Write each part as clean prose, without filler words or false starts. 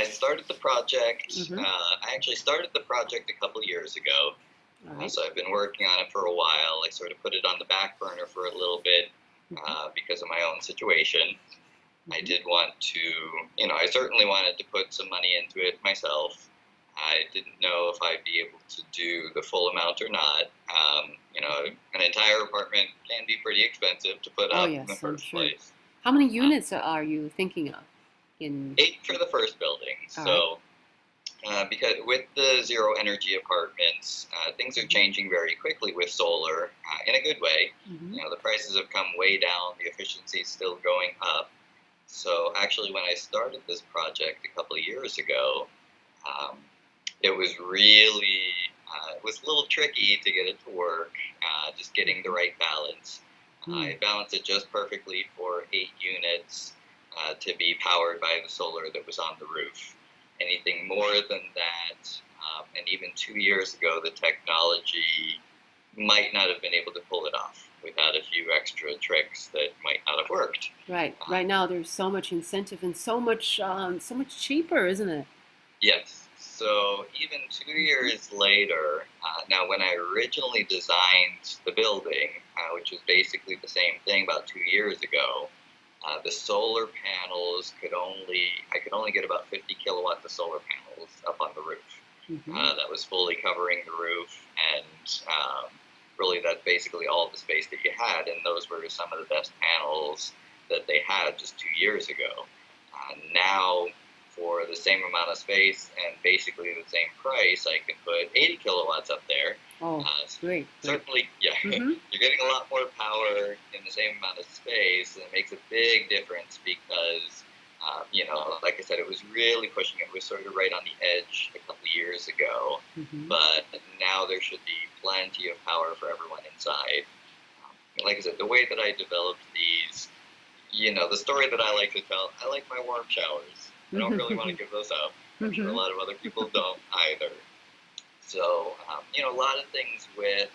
started the project. Mm-hmm. I actually started the project a couple years ago. All right. So I've been working on it for a while. I sort of put it on the back burner for a little bit because of my own situation. I did want to, I certainly wanted to put some money into it myself. I didn't know if I'd be able to do the full amount or not. An entire apartment can be pretty expensive to put up in the first place. How many units are you thinking of? 8 for the first building. All right. Because with the zero energy apartments, things are changing very quickly with solar in a good way. Mm-hmm. The prices have come way down. The efficiency is still going up. So actually, when I started this project a couple of years ago, it was really, it was a little tricky to get it to work, just getting the right balance. I balanced it just perfectly for 8 units to be powered by the solar that was on the roof. Anything more than that, and even 2 years ago, the technology might not have been able to pull it off without a few extra tricks that might not have worked. Right. Right now, there's so much incentive and so much cheaper, isn't it? Yes. So even 2 years later, now when I originally designed the building, which was basically the same thing about 2 years ago, the solar panels I could only get about 50 kilowatts of solar panels up on the roof. Mm-hmm. That was fully covering the roof, and really that's basically all the space that you had, and those were some of the best panels that they had just 2 years ago. Now, for the same amount of space and basically the same price, I can put 80 kilowatts up there. Oh, great. Certainly, yeah. Mm-hmm. You're getting a lot more power in the same amount of space, and it makes a big difference because, like I said, it was really pushing it. It was sort of right on the edge a couple of years ago, but now there should be plenty of power for everyone inside. Like I said, the way that I developed these, the story that I like to tell, I like my warm showers. I don't really want to give those up. I'm sure a lot of other people don't either. So, a lot of things with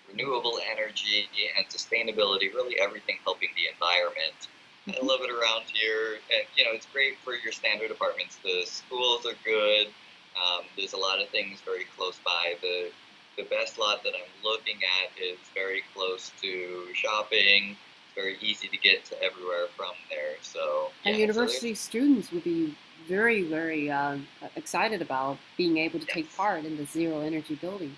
renewable energy and sustainability, really everything helping the environment. I love it around here, and, it's great for your standard apartments. The schools are good. There's a lot of things very close by. The best lot that I'm looking at is very close to shopping. It's very easy to get to everywhere from there. So, and university students would be very, very excited about being able to take part in the zero energy building.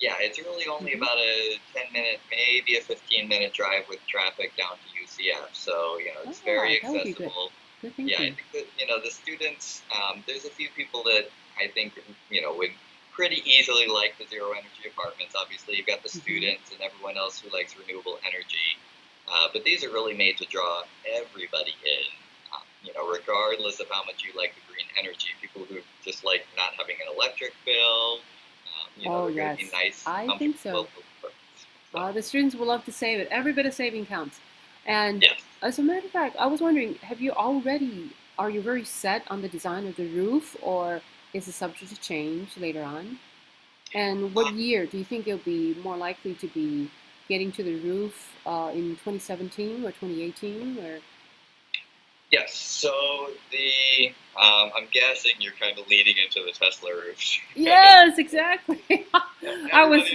Yeah, it's really only about a 10-minute, maybe a 15-minute drive with traffic down to UCF. So, it's very accessible. Good thinking. Yeah, I think that, the students, there's a few people that I think, would pretty easily like the zero energy apartments. Obviously, you've got the students and everyone else who likes renewable energy. But these are really made to draw everybody in. Regardless of how much you like the green energy, people who just like not having an electric bill, they're going to be nice. I think so. The students will love to save it. Every bit of saving counts. And as a matter of fact, I was wondering, are you very set on the design of the roof, or is it subject to change later on? And what year do you think it'll be more likely to be getting to the roof, in 2017 or 2018? Or? Yes, so I'm guessing you're kind of leading into the Tesla roofs. Yes, exactly. I was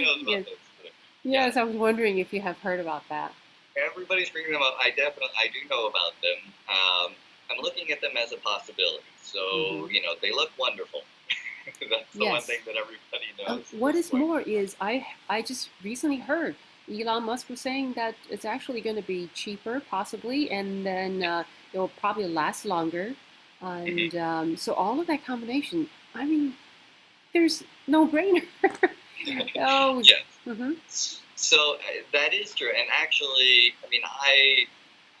wondering if you have heard about that. Everybody's bringing them up. I do know about them. I'm looking at them as a possibility. So, they look wonderful. That's the one thing that everybody knows. What is more is I just recently heard Elon Musk was saying that it's actually going to be cheaper, possibly, and then it will probably last longer. And so all of that combination, I mean, there's no brainer. Yes. So that is true. And actually,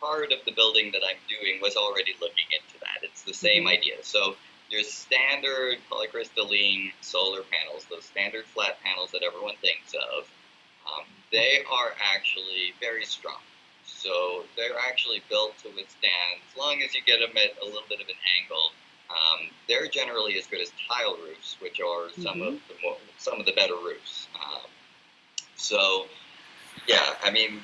part of the building that I'm doing was already looking into that. It's the same idea. So your standard polycrystalline solar panels, those standard flat panels that everyone thinks of, they are actually very strong. So they're actually built to withstand, as long as you get them at a little bit of an angle, they're generally as good as tile roofs, which are some of the better roofs.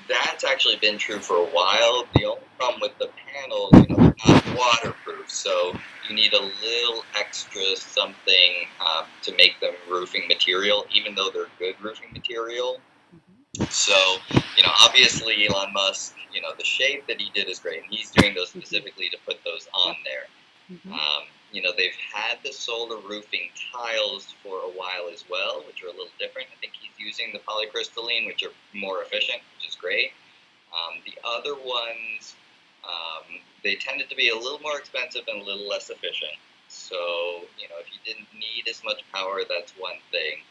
That's actually been true for a while. The only problem with the panels, they're not waterproof. So you need a little extra something to make them roofing material, even though they're good roofing material. So, obviously Elon Musk, the shape that he did is great, and he's doing those specifically to put those on there. They've had the solar roofing tiles for a while as well, which are a little different. I think he's using the polycrystalline, which are more efficient, which is great. The other ones, they tended to be a little more expensive and a little less efficient. So, if you didn't need as much power, that's one thing.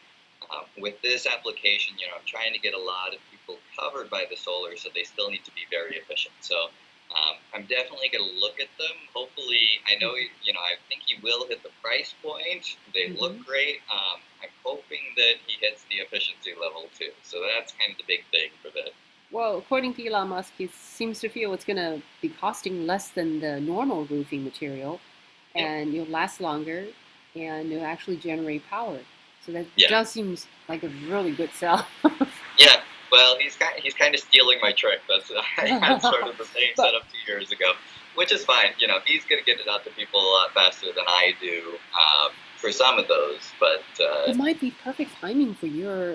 With this application, I'm trying to get a lot of people covered by the solar, so they still need to be very efficient. So I'm definitely going to look at them. Hopefully, I know, I think he will hit the price point. They look great. I'm hoping that he hits the efficiency level too. So that's kind of the big thing for this. Well, according to Elon Musk, he seems to feel it's going to be costing less than the normal roofing material, and you'll last longer, and you'll actually generate power. So that just seems like a really good sell. Yeah, well, he's kind of stealing my trick. I had sort of the same setup 2 years ago, which is fine. He's going to get it out to people a lot faster than I do for some of those. But it might be perfect timing for your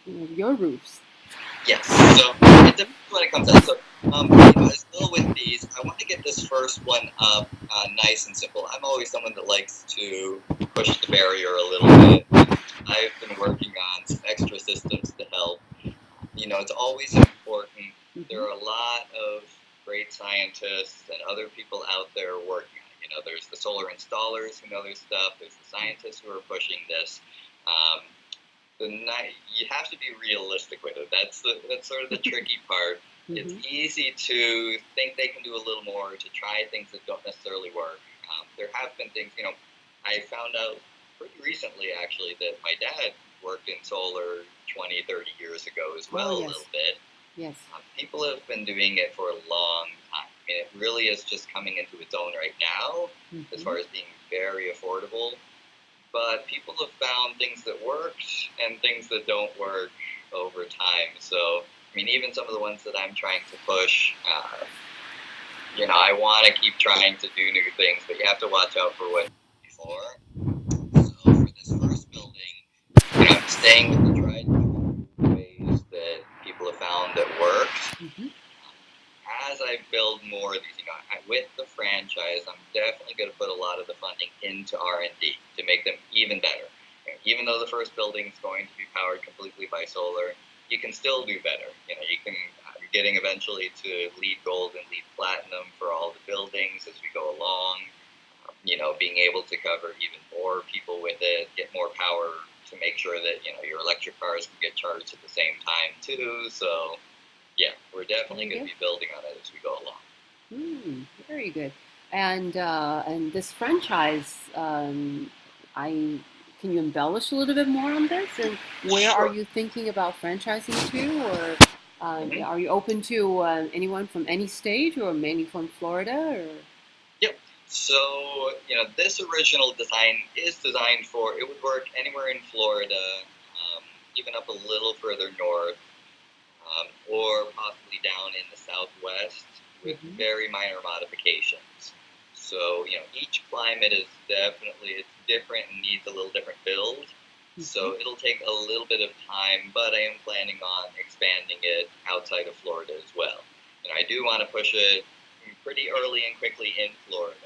roofs. Yes, so it depends when it comes out. So, still with these, I want to get this first one up nice and simple. I'm always someone that likes to push the barrier a little bit. I've been working on some extra systems to help. It's always important. There are a lot of great scientists and other people out there working on it. There's the solar installers who know their stuff. There's the scientists who are pushing this. You have to be realistic with it. That's sort of the tricky part. It's easy to think they can do a little more, to try things that don't necessarily work. There have been things, I found out pretty recently, actually, that my dad worked in solar 20, 30 years ago as well, a little bit. Yes. People have been doing it for a long time. I mean, it really is just coming into its own right now, as far as being very affordable. But people have found things that work and things that don't work over time. So, even some of the ones that I'm trying to push, I want to keep trying to do new things, but you have to watch out for what before. So for this first building, I'm staying with the tried ways that people have found that work. As I build more of these, with the franchise, I'm definitely going to put a lot of the funding into R&D to make them even better. Even though the first building is going to be powered completely by solar, you can still do better. You're getting eventually to LEED Gold and LEED Platinum for all the buildings as we go along. Being able to cover even more people with it, get more power to make sure that your electric cars can get charged at the same time too. So. Yeah, we're definitely going to be building on it as we go along. Very good. And this franchise, can you embellish a little bit more on this? And where are you thinking about franchising to? Or are you open to anyone from any state, or mainly from Florida? Or? Yep. So, this original design is designed it would work anywhere in Florida, even up a little further north. Or possibly down in the Southwest with very minor modifications. So, each climate is definitely different and needs a little different build. So it'll take a little bit of time, but I am planning on expanding it outside of Florida as well. I do want to push it pretty early and quickly in Florida.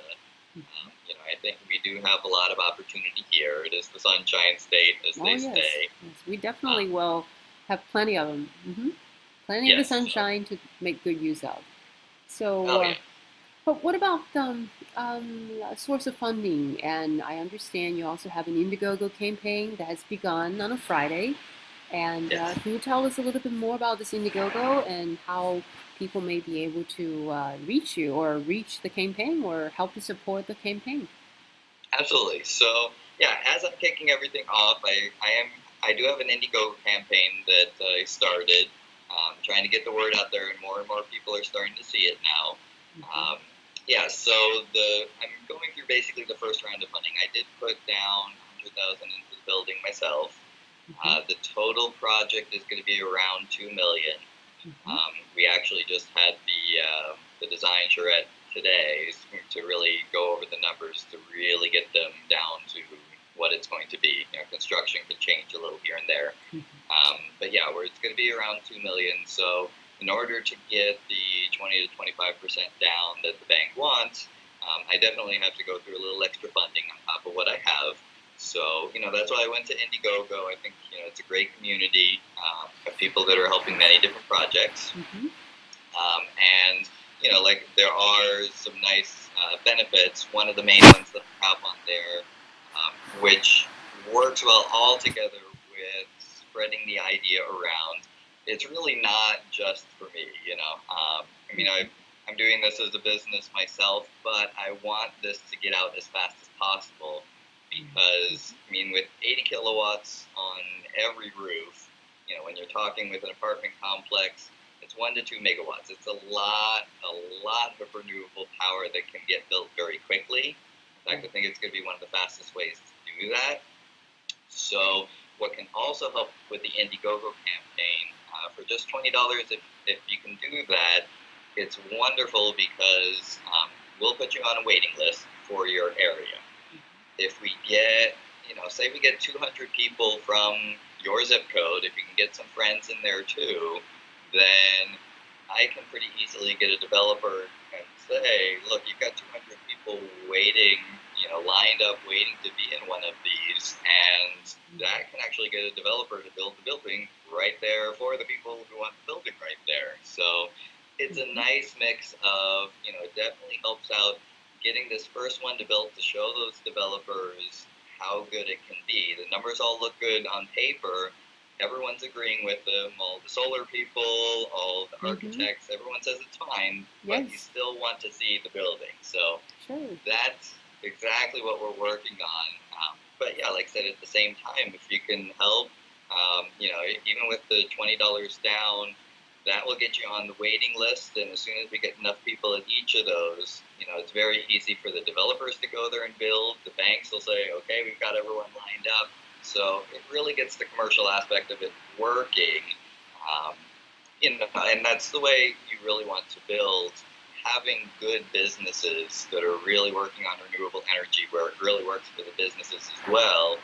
I think we do have a lot of opportunity here. It is the Sunshine State, as they say. Yes, we definitely will have plenty of them. Plenty of the sunshine to make good use of. So, but what about a source of funding? And I understand you also have an Indiegogo campaign that has begun on a Friday. And can you tell us a little bit more about this Indiegogo and how people may be able to reach you or reach the campaign or help to support the campaign? Absolutely. So, as I'm kicking everything off, I do have an Indiegogo campaign that I started. Trying to get the word out there, and more people are starting to see it now. So I'm going through basically the first round of funding. I did put down $100,000 into the building myself. The total project is going to be around $2 million. We actually just had the design charrette today to really go over the numbers to really get them down to what it's going to be. Construction can change a little here and there. But yeah, it's going to be around $2 million. So in order to get the 20 to 25% down that the bank wants, I definitely have to go through a little extra funding on top of what I have. So, that's why I went to Indiegogo. I think, it's a great community of people that are helping many different projects. And, there are some nice benefits. One of the main ones that I have on there, which works well all together with spreading the idea around. It's really not just for me, I'm doing this as a business myself, but I want this to get out as fast as possible because, with 80 kilowatts on every roof, when you're talking with an apartment complex, it's 1 to 2 megawatts. It's a lot of renewable power that can get built very quickly. In fact, I think it's going to be one of the fastest ways to do that. So what can also help with the Indiegogo campaign, for just $20, if you can do that, it's wonderful because we'll put you on a waiting list for your area. If we get, say we get 200 people from your zip code, if you can get some friends in there too, then I can pretty easily get a developer and say, look, you've got 200 people waiting, lined up waiting to be in one of these, and that can actually get a developer to build the building right there for the people who want the building right there. So it's a nice mix of, it definitely helps out getting this first one developed to show those developers how good it can be. The numbers all look good on paper. Everyone's agreeing with them, all the solar people, all the architects, everyone says it's fine, but you still want to see the building. So that's exactly what we're working on. But yeah, like I said, at the same time, if you can help, even with the $20 down, that will get you on the waiting list. And as soon as we get enough people at each of those, it's very easy for the developers to go there and build. The banks will say, okay, we've got everyone lined up. So it really gets the commercial aspect of it working, and that's the way you really want to build. Having good businesses that are really working on renewable energy, where it really works for the businesses as well,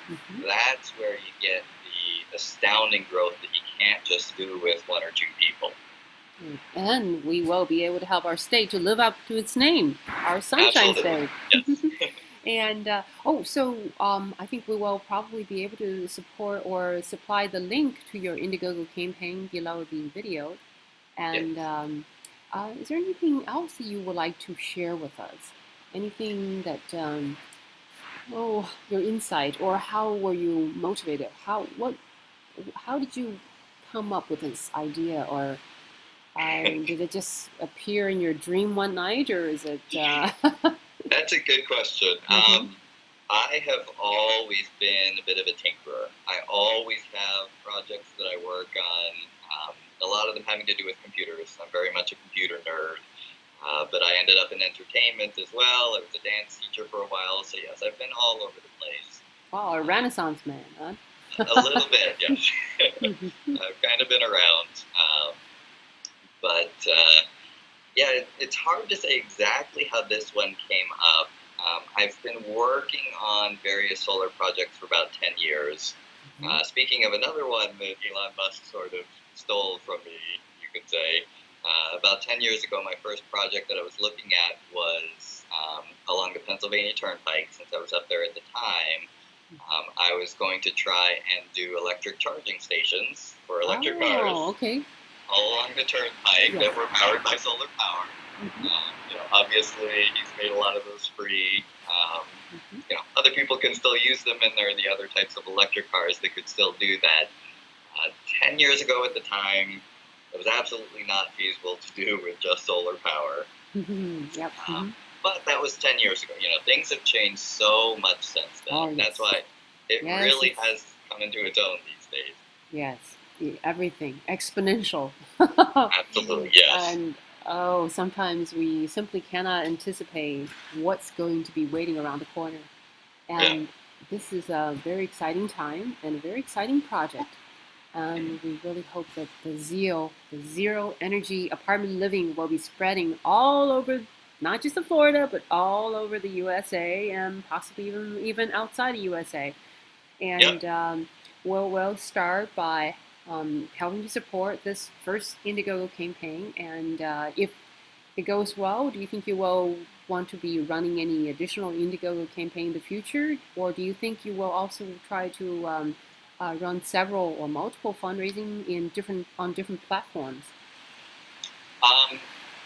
that's where you get the astounding growth that you can't just do with 1 or 2 people. And we will be able to help our state to live up to its name, our Sunshine State. Yes. And I think we will probably be able to support or supply the link to your Indiegogo campaign below the video. And is there anything else that you would like to share with us? Anything that, your insight, or how were you motivated? How did you come up with this idea, or did it just appear in your dream one night, or is it? That's a good question. I have always been a bit of a tinkerer. I always have projects that I work on, a lot of them having to do with computers. I'm very much a computer nerd, but I ended up in entertainment as well. I was a dance teacher for a while, so yes, I've been all over the place. Wow, a Renaissance man, huh? A little bit, yes. I've kind of been around. But it's hard to say exactly how this one came up. I've been working on various solar projects for about 10 years. Speaking of another one that Elon Musk sort of stole from me, you could say, about 10 years ago, my first project that I was looking at was along the Pennsylvania Turnpike. Since I was up there at the time, I was going to try and do electric charging stations for electric cars. Okay. All along the turnpike that were powered by solar power. Obviously, he's made a lot of those free. Other people can still use them, and there are the other types of electric cars that could still do that. 10 years ago at the time, it was absolutely not feasible to do with just solar power. But that was 10 years ago. Things have changed so much since then. That's why it really has come into its own these days. Yes. Everything exponential. Absolutely, yes. And sometimes we simply cannot anticipate what's going to be waiting around the corner. And this is a very exciting time and a very exciting project. And we really hope that the ZEAL, the zero energy apartment living, will be spreading all over not just in Florida, but all over the USA and possibly even outside the USA. Yep. And we'll start by helping to support this first Indiegogo campaign. And if it goes well, do you think you will want to be running any additional Indiegogo campaign in the future, or do you think you will also try to run several or multiple fundraising on different platforms?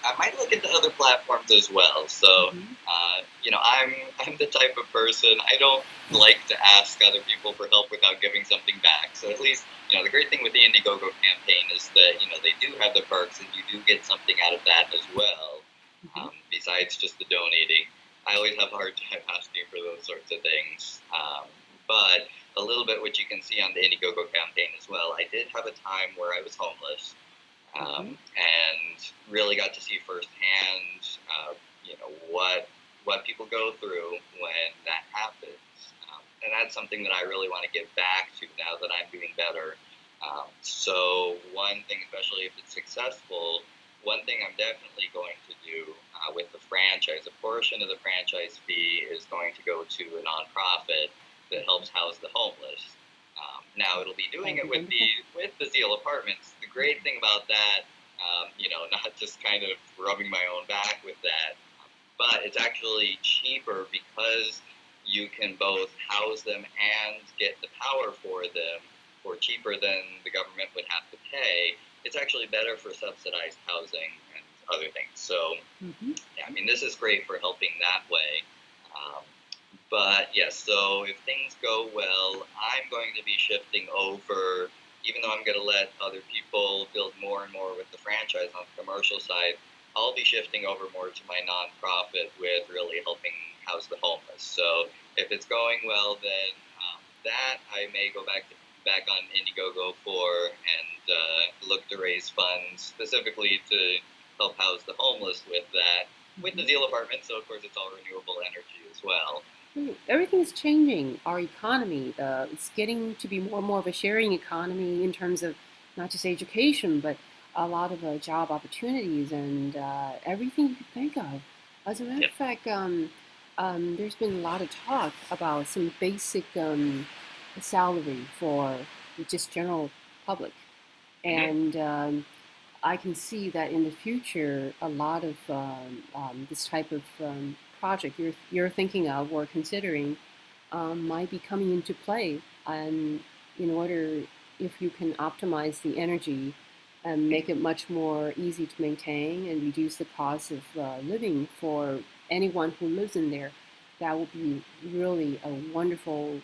I might look into other platforms as well. So, I'm the type of person, I don't like to ask other people for help without giving something back. So at least, the great thing with the Indiegogo campaign is that, they do have the perks and you do get something out of that as well, besides just the donating. I always have a hard time asking for those sorts of things. But a little bit what you can see on the Indiegogo campaign as well, I did have a time where I was homeless. And really got to see firsthand, what people go through when that happens. And that's something that I really want to give back to now that I'm doing better. So one thing, especially if it's successful, one thing I'm definitely going to do with the franchise, a portion of the franchise fee is going to go to a nonprofit that helps house the homeless. Now it'll be doing it with the ZEAL apartments. The great thing about that, not just kind of rubbing my own back with that, but it's actually cheaper because you can both house them and get the power for them for cheaper than the government would have to pay. It's actually better for subsidized housing and other things. So, this is great for helping that way. But yes, so if things go well, I'm going to be shifting over, even though I'm going to let other people build more and more with the franchise on the commercial side, I'll be shifting over more to my nonprofit with really helping house the homeless. So if it's going well, then that I may go back on Indiegogo for and look to raise funds specifically to help house the homeless with that, with the ZEAL apartment. So of course it's all renewable energy as well. Everything's changing. Our economy, it's getting to be more and more of a sharing economy in terms of not just education, but a lot of job opportunities and everything you could think of. As a matter of fact, there's been a lot of talk about some basic salary for just general public. And I can see that in the future, a lot of this type of project you're thinking of or considering might be coming into play. And in order, if you can optimize the energy and make it much more easy to maintain and reduce the cost of living for anyone who lives in there, that would be really a wonderful,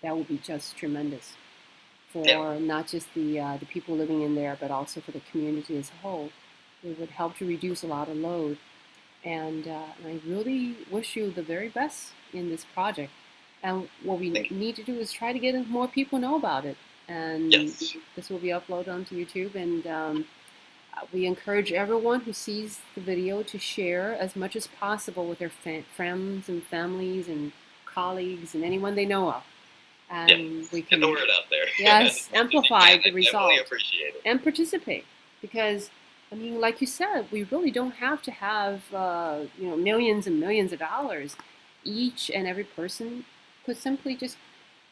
that would be just tremendous for not just the people living in there, but also for the community as a whole. It would help to reduce a lot of load. And I really wish you the very best in this project. And what we need to do is try to get more people know about it. And this will be uploaded onto YouTube. And we encourage everyone who sees the video to share as much as possible with their friends and families and colleagues and anyone they know of. And we can get the word out there. Yes, amplify the result. Definitely appreciate it. And participate, because like you said, we really don't have to have millions and millions of dollars. Each and every person could simply just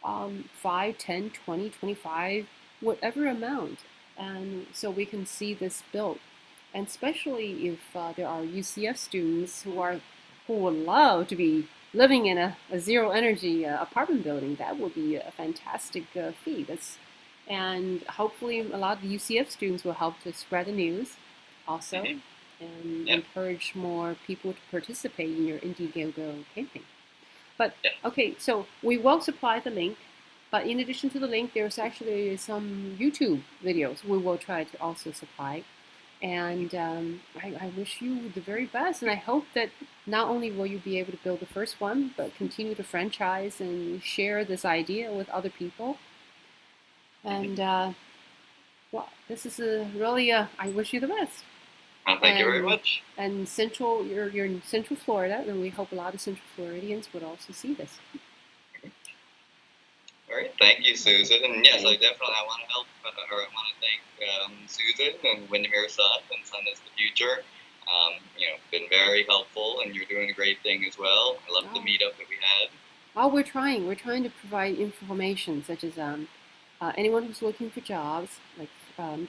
5, 10, 20, 25, whatever amount, and so we can see this built. And especially if there are UCF students who would love to be living in a zero energy apartment building, that would be a fantastic feat. And hopefully a lot of the UCF students will help to spread the news also and encourage more people to participate in your Indiegogo campaign. But okay, so we will supply the link, but in addition to the link, there's actually some YouTube videos we will try to also supply. And I wish you the very best, and I hope that not only will you be able to build the first one, but continue to franchise and share this idea with other people. And well, this is really I wish you the best. Thank you very much. And you're in Central Florida, and we hope a lot of Central Floridians would also see this. All right, thank you, Susan. And yes, I want to help, or I want to thank Susan and Windermere Sun and Sun is the Future. Been very helpful, and you're doing a great thing as well. I love the meetup that we had. Oh, we're trying. We're trying to provide information such as anyone who's looking for jobs, like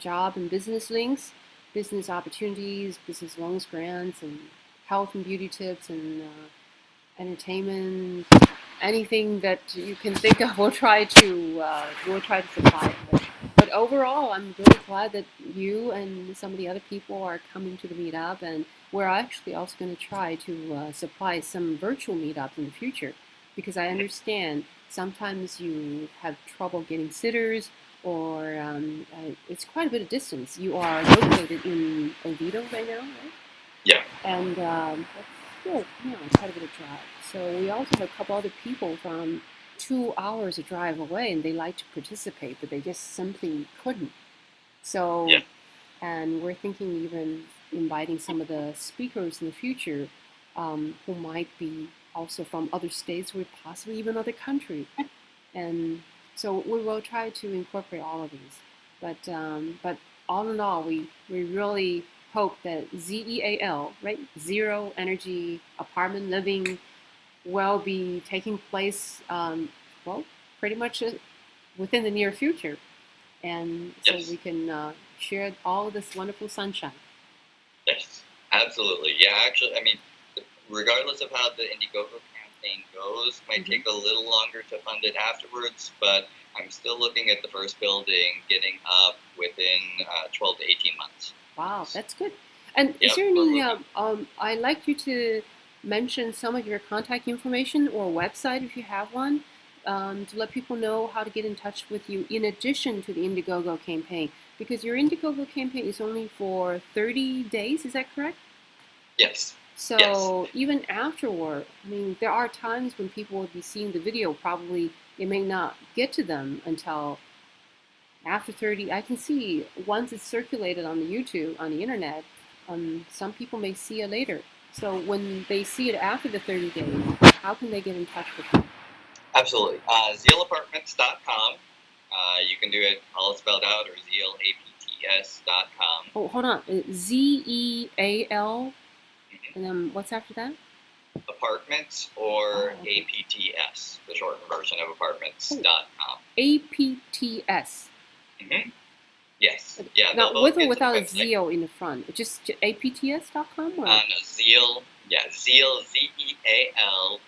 job and business links, business opportunities, business loans, grants, and health and beauty tips, and entertainment, anything that you can think of. We'll try to supply it. But overall, I'm really glad that you and some of the other people are coming to the meetup, and we're actually also going to try to supply some virtual meetups in the future, because I understand sometimes you have trouble getting sitters, or it's quite a bit of distance. You are located in Oviedo right now, right? Yeah. And that's still, quite a bit of drive. So we also have a couple other people from 2 hours of drive away, and they like to participate, but they just simply couldn't. So, yeah. And we're thinking even inviting some of the speakers in the future who might be also from other states or possibly even other countries. And so we will try to incorporate all of these. But all in all, we really hope that ZEAL, right, Zero Energy Apartment Living, will be taking place, pretty much within the near future. And so we can share all of this wonderful sunshine. Yes, absolutely. Yeah, actually, I mean, regardless of how the Indiegogo campaign goes, might take a little longer to fund it afterwards, but I'm still looking at the first building getting up within 12 to 18 months. Wow, that's good. And is there any, I'd like you to mention some of your contact information or website if you have one, to let people know how to get in touch with you in addition to the Indiegogo campaign, because your Indiegogo campaign is only for 30 days, is that correct? Yes. So even afterward, I mean, there are times when people will be seeing the video, probably it may not get to them until after 30. I can see once it's circulated on the YouTube, on the internet, some people may see it later. So when they see it after the 30 days, how can they get in touch with you? Absolutely. ZEALapartments.com. You can do it all spelled out, or ZEALAPTS.com. Oh, hold on. ZEAL, and then what's after that? Apartments, or APTS, the shortened version of apartments.com. APTS. Yes. Yeah. Now, with or without a ZEAL in the front? Just APTS.com? Or? No, ZEAL. Yeah, ZEAL, ZEAL,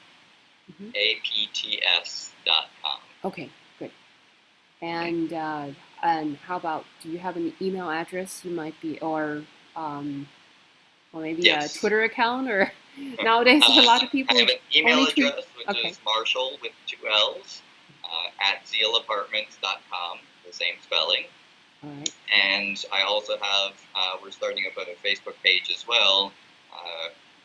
APTS.com. Okay, good. And how about, do you have an email address you might be, or maybe a Twitter account, or nowadays a lot of people. I have an email address, which is Marshall with 2 L's at ZEALapartments.com, the same spelling. All right. And I also have, we're starting up a Facebook page as well,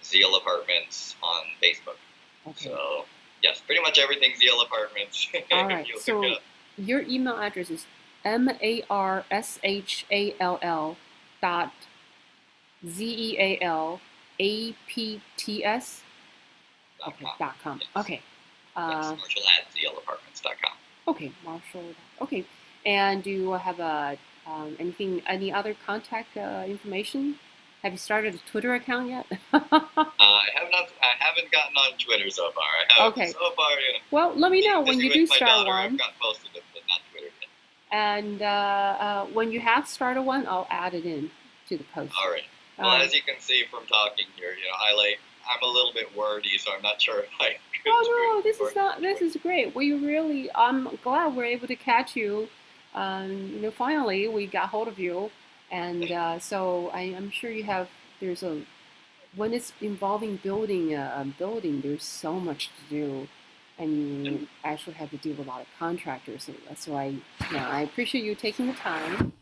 ZEAL Apartments on Facebook. Okay. So, yes, pretty much everything ZEAL Apartments. All right. So your email address is marshall@ZEALAPTS.com. Okay. Yes, Marshall at ZEALapartments.com. Okay, Marshall. Okay. And do you have any other contact information? Have you started a Twitter account yet? I haven't gotten on Twitter so far. So far, well, let me know when you do start one. I've got most of it, but not Twitter yet. And when you have started one, I'll add it in to the post. All right. Well, as you can see from talking here, I'm a little bit wordy, so I'm not sure if I could. Oh no, this is great. I'm glad we're able to catch you. Finally we got hold of you, and so I'm sure when it's involving building a building, there's so much to do, and you actually have to deal with a lot of contractors. So that's why I appreciate you taking the time.